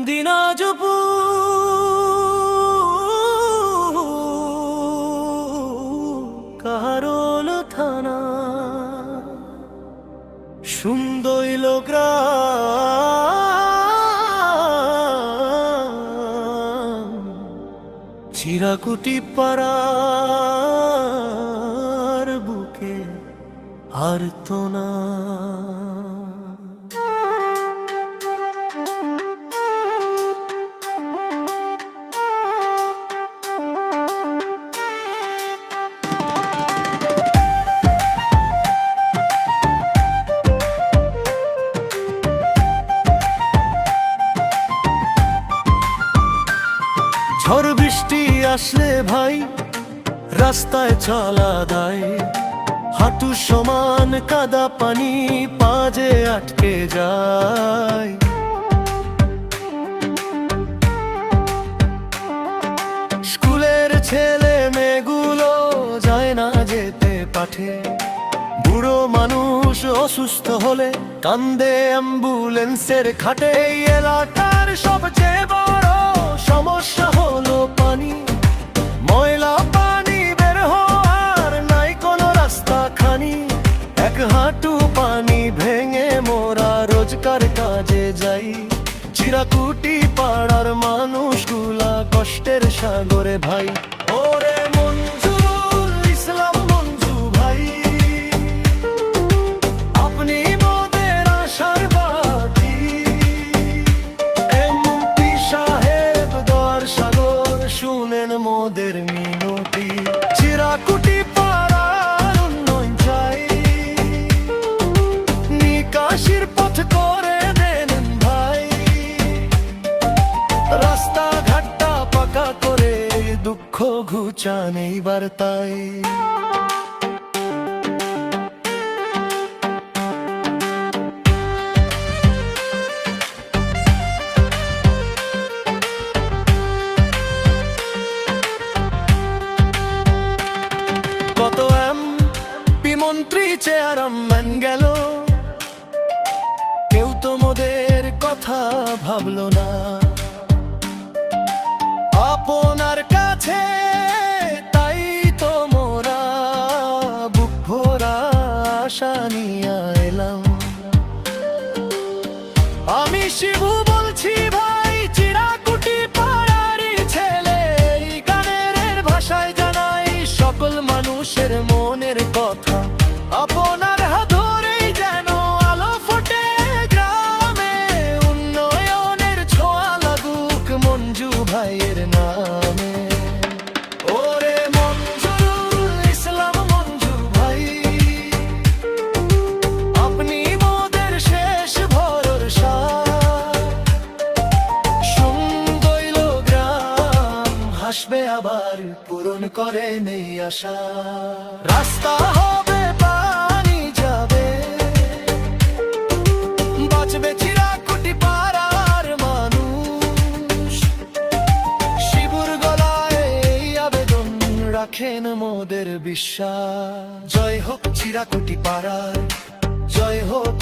দিনাজপুর কাহারোল থানা সুন্দইল গ্রাম চিরাকুটি পাড়ার বুকে আর তো না। ঝড় বৃষ্টি আসলে ভাই রাস্তায় চলা দায়, হাঁটু সমান কাদা পানি পাজে আটকে যায়। স্কুলের ছেলে মেয়েগুলো যায় না যেতে পাঠে, বুড়ো মানুষ অসুস্থ হলে কান্দে অ্যাম্বুলেন্সের খাটে। এই এলাকার সবচেয়ে বড় সমস্যা হলো পানি, ময়লা পানি বের হওয়ার নাই কোনো রাস্তা খানি। এক হাঁটু পানি ভেঙে মোরা রোজকার কাজে যাই, চিরাকুটি পাড়ার মানুষগুলা কষ্টের সাগরে ভাই। ওরে মঞ্জুরুল ইসলাম মঞ্জু ভাই, আপনি মোদের আশার বাতি। এমপি সাহেব দর সাগর শুনেন মোদের মিনতি, চিরাকুটি পাড়ার উন্নয়ন চাই, নিকাশির পথ করে দেন ভাই। রাস্তাঘাটটা পাকা করে দুঃখ ঘুচান এইবার তাই। কত এমপি মন্ত্রী চেয়ারম্যান গেল, কেউ তো মোদের কথা ভাবলো না। আপনার কাছে তাই তো মোরা বুক ভরা আশা নিয়ে এলাম। আমি শিবু বলছি ভাই, চিরাকুটি পাড়ারই ছেলে, এই গানের ভাষায় জানাই সকল মানুষের মনের কথা। আপনার হাত ধরেই যেন আলো ফোটে গ্রামে, উন্নয়নের ছোঁয়া লাগুক মঞ্জু ভাইয়ের নামে। ওরে মঞ্জুরুল ইসলাম মঞ্জু ভাই, আপনি মোদের শেষ ভরসা। সুন্দইল গ্রাম হাসবে আবার, পূরণ করে নেই আশা। রাস্তা হবে পানি যাবে, বাঁচবে চিরাকুটি পাড়ার মানুষ। শিবুর গলায় এই আবেদন রাখেন মোদের বিশ্বাস। জয় হোক চিরাকুটি পাড়ার, জয় হোক